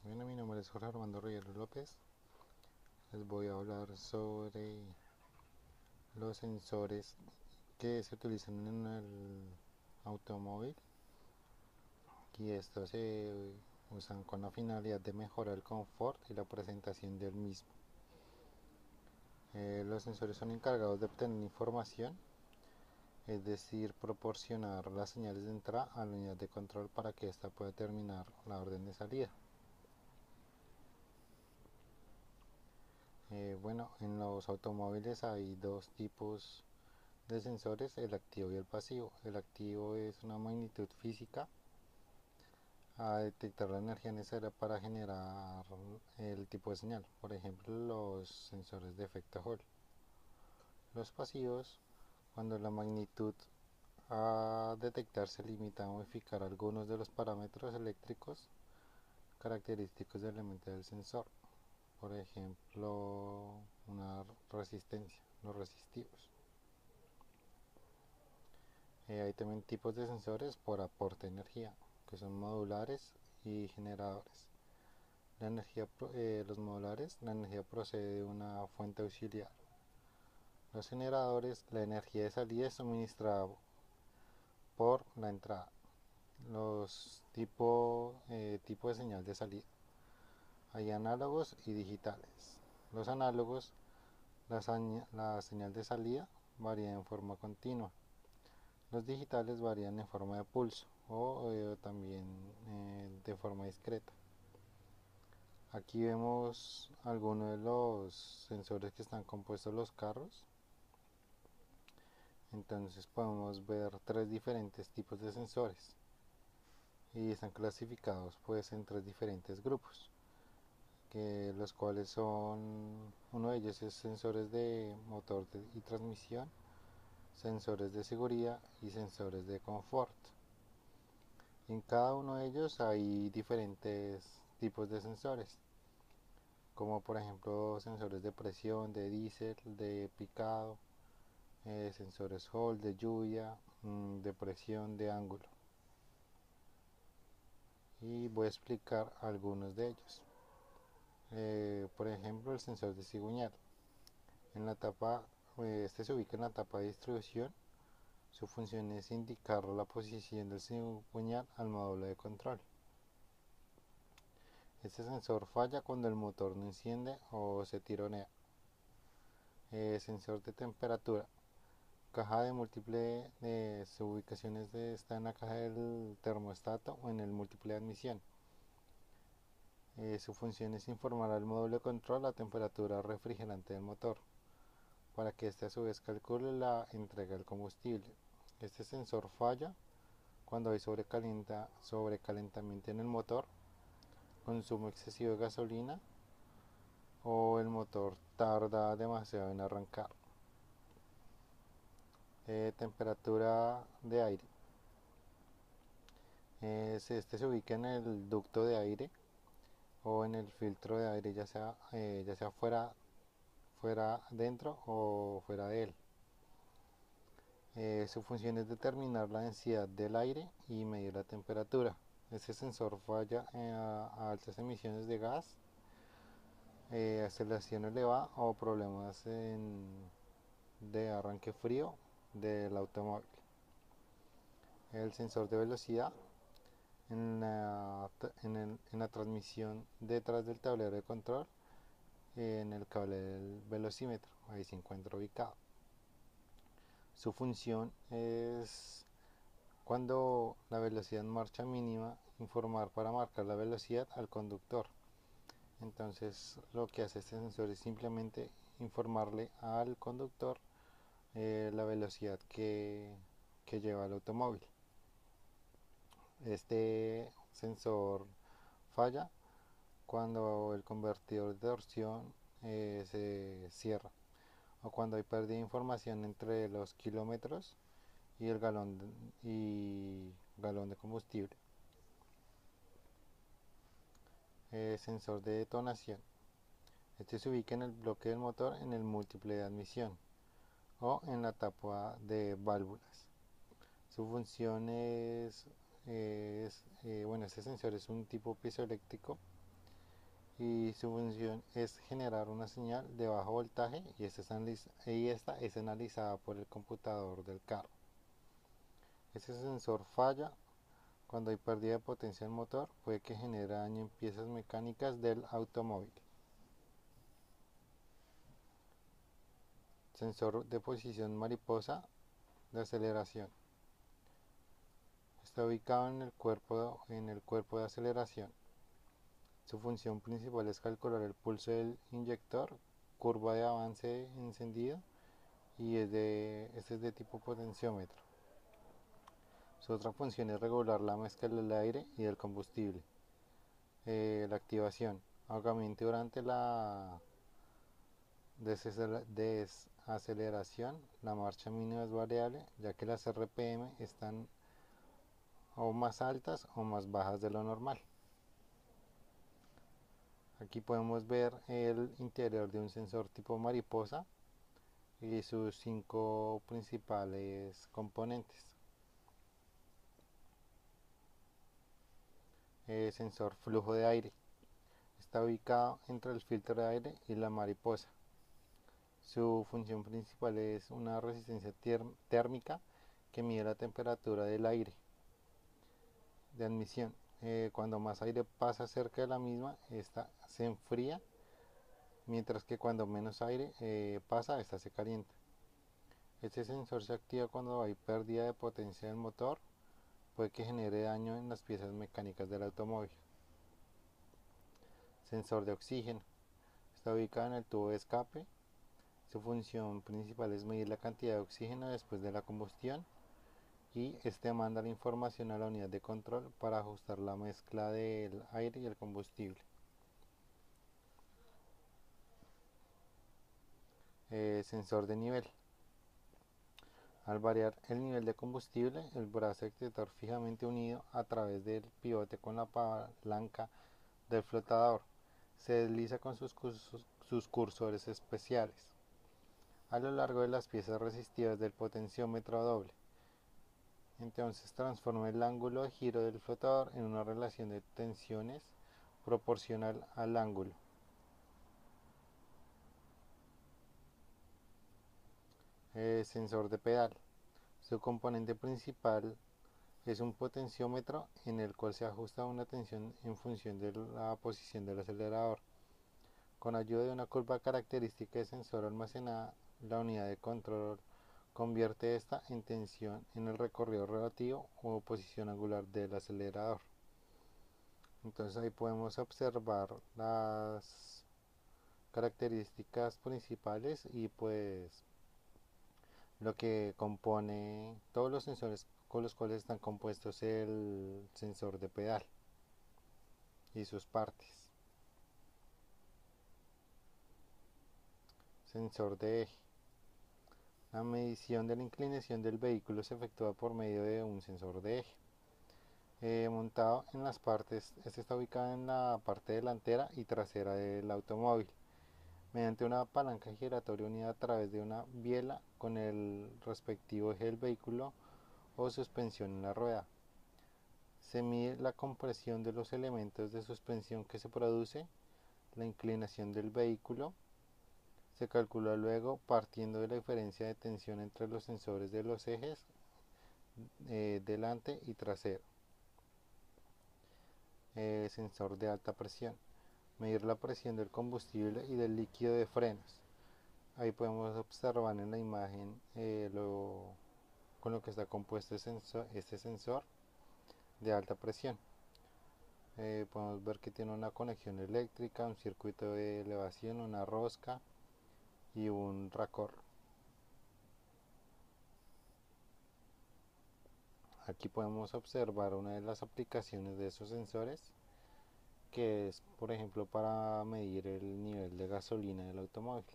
Bueno, mi nombre es Jorge Armando Rivero López. Les voy a hablar sobre los sensores que se utilizan en el automóvil y estos se usan con la finalidad de mejorar el confort y la presentación del mismo. Los sensores son encargados de obtener información, es decir, proporcionar las señales de entrada a la unidad de control para que ésta pueda determinar la orden de salida. Bueno, en los automóviles hay dos tipos de sensores, el activo y el pasivo. El activo es una magnitud física a detectar la energía necesaria para generar el tipo de señal, por ejemplo los sensores de efecto Hall. Los pasivos, cuando la magnitud a detectar se limita a modificar algunos de los parámetros eléctricos característicos del elemento del sensor, por ejemplo una resistencia, los resistivos. Hay también tipos de sensores por aporte de energía, que son modulares y generadores. Los modulares, la energía procede de una fuente auxiliar. Los generadores, la energía de salida es suministrada por la entrada. Los tipo de señal de salida. Hay análogos y digitales. Los análogos, la señal de salida varía en forma continua. Los digitales varían en forma de pulso o también de forma discreta. Aquí vemos algunos de los sensores que están compuestos los carros. Entonces podemos ver tres diferentes tipos de sensores y están clasificados pues en tres diferentes grupos, que los cuales son, uno de ellos es sensores de motor y transmisión, sensores de seguridad y sensores de confort. En cada uno de ellos hay diferentes tipos de sensores, como por ejemplo sensores de presión, de diésel, de picado, sensores Hall, de lluvia, de presión, de ángulo. Y voy a explicar algunos de ellos. Por ejemplo, el sensor de cigüeñal. En la etapa, este se ubica en la etapa de distribución. Su función es indicar la posición del cigüeñal al módulo de control. Este sensor falla cuando el motor no enciende o se tironea. Sensor de temperatura. Caja de múltiple, su ubicación está en la caja del termostato o en el múltiple de admisión. Su función es informar al módulo de control la temperatura refrigerante del motor, para que éste a su vez calcule la entrega del combustible. Este sensor falla cuando hay sobrecalentamiento en el motor, consumo excesivo de gasolina o el motor tarda demasiado en arrancar. Temperatura de aire. Este se ubica en el ducto de aire o en el filtro de aire, ya sea fuera dentro o fuera de él. Su función es determinar la densidad del aire y medir la temperatura. Este sensor falla a altas emisiones de gas, aceleración elevada o problemas de arranque frío del automóvil. El sensor de velocidad en la transmisión detrás del tablero de control, en el cable del velocímetro, ahí se encuentra ubicado. Su función es, cuando la velocidad en marcha mínima, informar para marcar la velocidad al conductor. Entonces lo que hace este sensor es simplemente informarle al conductor la velocidad que lleva el automóvil. Este sensor falla cuando el convertidor de torsión se cierra o cuando hay pérdida de información entre los kilómetros y el galón de combustible. Sensor de detonación. Este se ubica en el bloque del motor en el múltiple de admisión o en la tapa de válvulas. Su función bueno, este sensor es un tipo piezoeléctrico y su función es generar una señal de bajo voltaje y esta es analizada por el computador del carro. Ese sensor falla cuando hay pérdida de potencia del motor, puede que genere daño en piezas mecánicas del automóvil. Sensor de posición mariposa de aceleración. Está ubicado en el cuerpo de aceleración. Su función principal es calcular el pulso del inyector, curva de avance encendido y este es de tipo potenciómetro. Su otra función es regular la mezcla del aire y del combustible. La activación, ahogamiento durante la desaceleración, la marcha mínima es variable ya que las RPM están o más altas o más bajas de lo normal. Aquí podemos ver el interior de un sensor tipo mariposa y sus 5 principales componentes. Sensor flujo de aire. Está ubicado entre el filtro de aire y la mariposa. Su función principal es una resistencia térmica que mide la temperatura del aire de admisión. Cuando más aire pasa cerca de la misma, esta se enfría, mientras que cuando menos aire pasa, esta se calienta. Este sensor se activa cuando hay pérdida de potencia del motor, puede que genere daño en las piezas mecánicas del automóvil. Sensor de oxígeno. Está ubicado en el tubo de escape. Su función principal es medir la cantidad de oxígeno después de la combustión y este manda la información a la unidad de control para ajustar la mezcla del aire y el combustible. Sensor de nivel. Al variar el nivel de combustible, el brazo extractor fijamente unido a través del pivote con la palanca del flotador se desliza con sus cursores especiales a lo largo de las piezas resistivas del potenciómetro doble. Entonces transforma el ángulo de giro del flotador en una relación de tensiones proporcional al ángulo. Sensor de pedal. Su componente principal es un potenciómetro en el cual se ajusta una tensión en función de la posición del acelerador. Con ayuda de una curva característica de sensor almacenada, la unidad de control convierte esta en tensión en el recorrido relativo o posición angular del acelerador. Entonces ahí podemos observar las características principales y pues lo que compone todos los sensores con los cuales están compuestos el sensor de pedal y sus partes. Sensor de eje. La medición de la inclinación del vehículo se efectúa por medio de un sensor de eje. Montado en las partes, este está ubicado en la parte delantera y trasera del automóvil, mediante una palanca giratoria unida a través de una biela con el respectivo eje del vehículo o suspensión en la rueda. Se mide la compresión de los elementos de suspensión que se produce, la inclinación del vehículo, se calcula luego partiendo de la diferencia de tensión entre los sensores de los ejes delante y trasero. Sensor de alta presión. Medir la presión del combustible y del líquido de frenos. Ahí podemos observar en la imagen con lo que está compuesto este sensor de alta presión. Podemos ver que tiene una conexión eléctrica, un circuito de elevación, una rosca y un racor. Aquí podemos observar una de las aplicaciones de esos sensores, que es por ejemplo para medir el nivel de gasolina del automóvil.